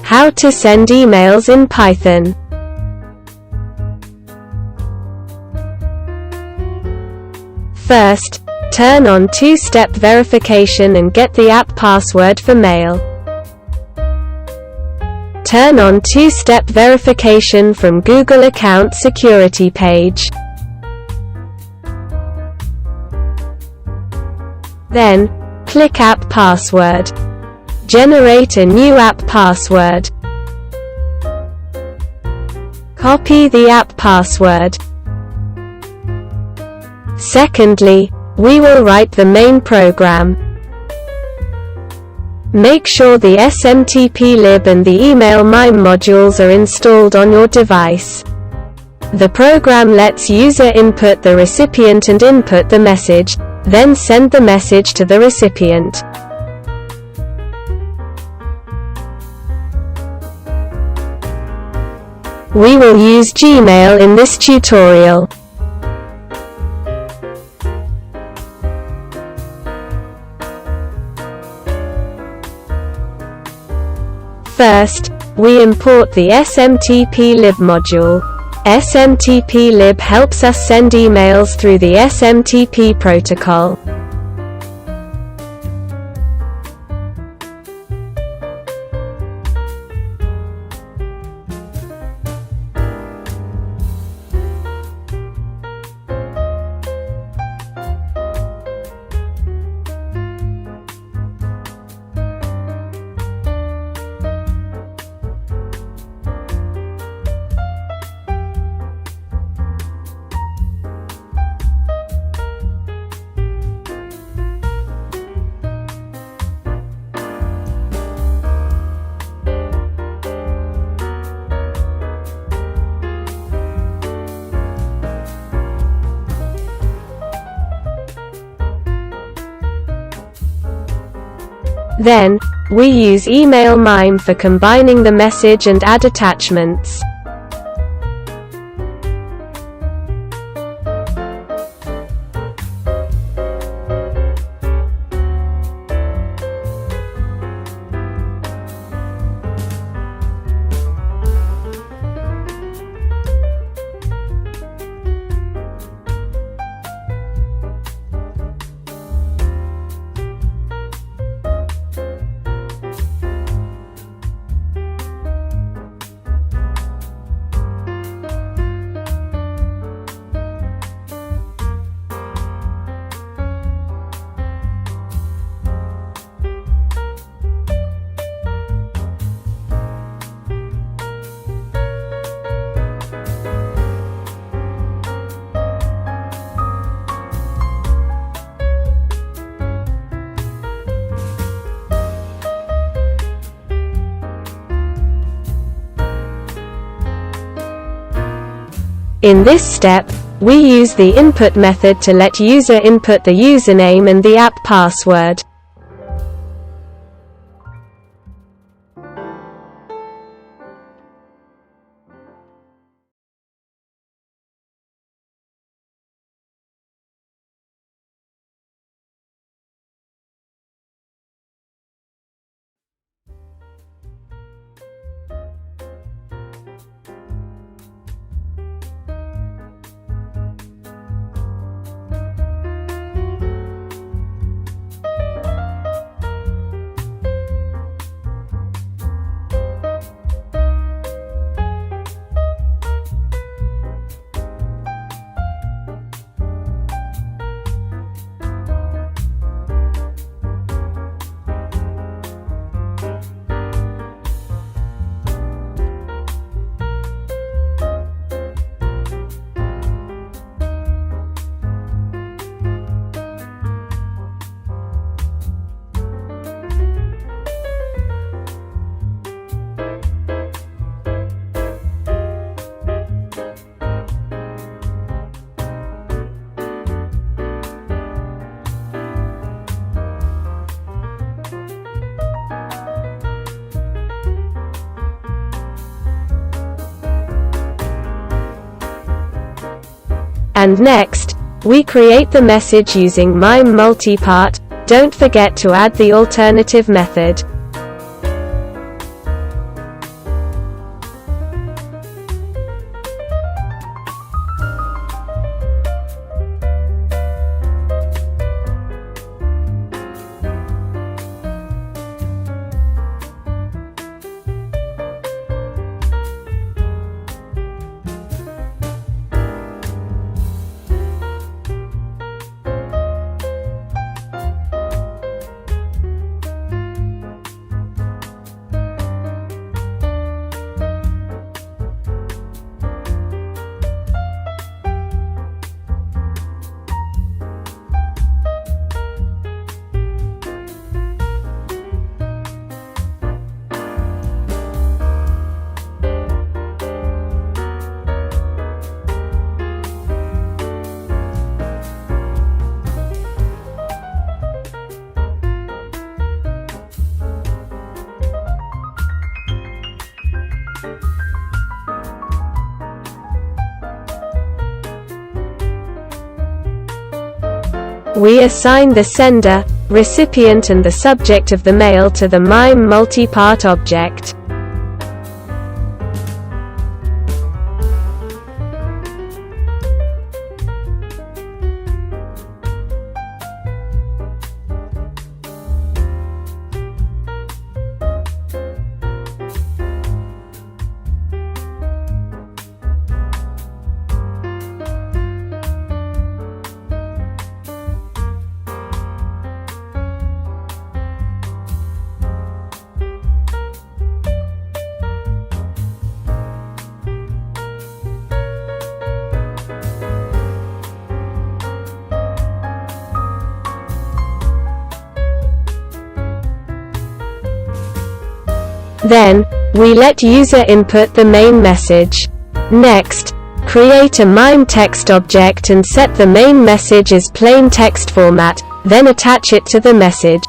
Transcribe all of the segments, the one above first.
How to send emails in Python. First, turn on two-step verification and get the app password for mail. Turn on two-step verification from Google Account Security page. Then, click App Password. Generate a new app password. Copy the app password. Secondly, we will write the main program. Make sure the SMTP-lib and the email MIME modules are installed on your device. The program lets user input the recipient and input the message, then send the message to the recipient. We will use Gmail in this tutorial. First, we import the SMTP-lib module. SMTP-lib helps us send emails through the SMTP protocol. Then, we use Email MIME for combining the message and add attachments. In this step, we use the input method to let user input the username and the app password. And next, we create the message using MIME multipart. Don't forget to add the alternative method. We assign the sender, recipient and the subject of the mail to the MIME multipart object. Then, we let user input the main message. Next, create a MIME text object and set the main message as plain text format, then attach it to the message.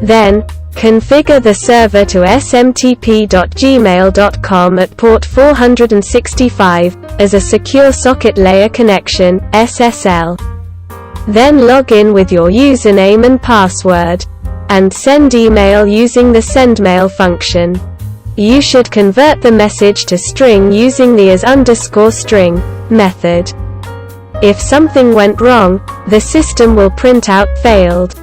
Then, configure the server to smtp.gmail.com at port 465, as a Secure Socket Layer Connection, SSL. Then log in with your username and password. And send email using the sendMail function. You should convert the message to string using the as_string method. If something went wrong, the system will print out failed.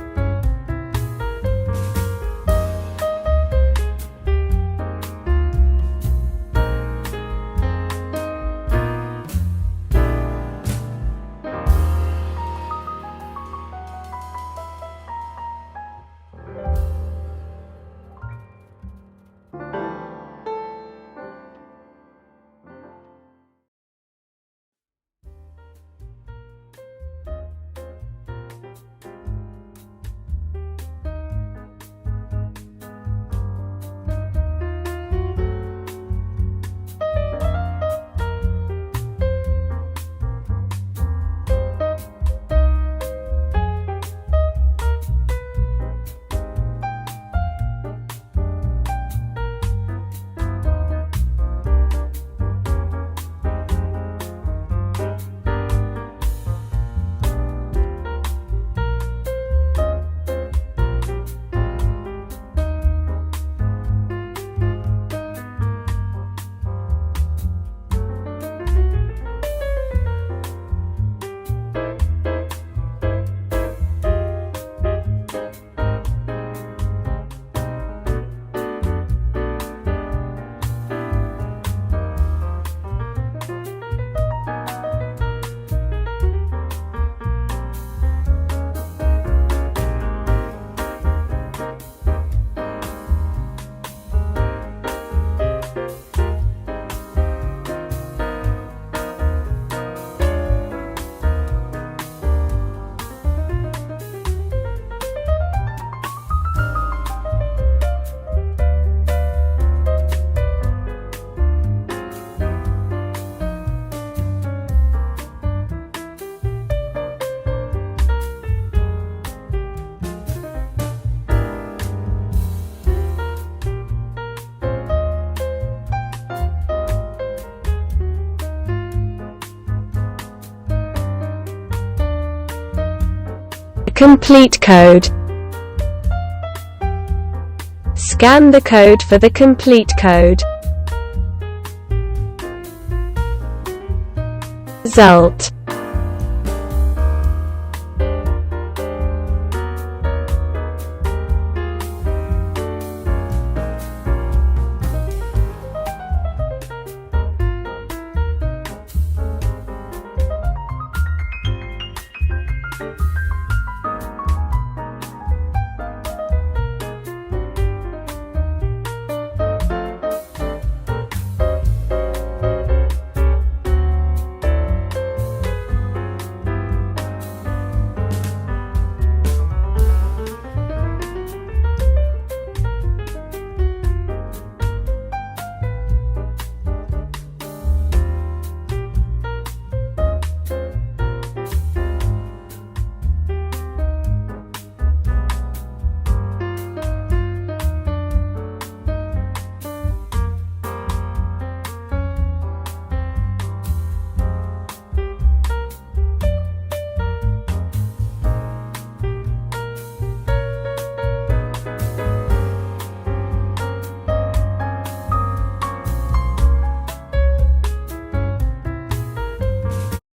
Complete code. Scan the code for the complete code. Result.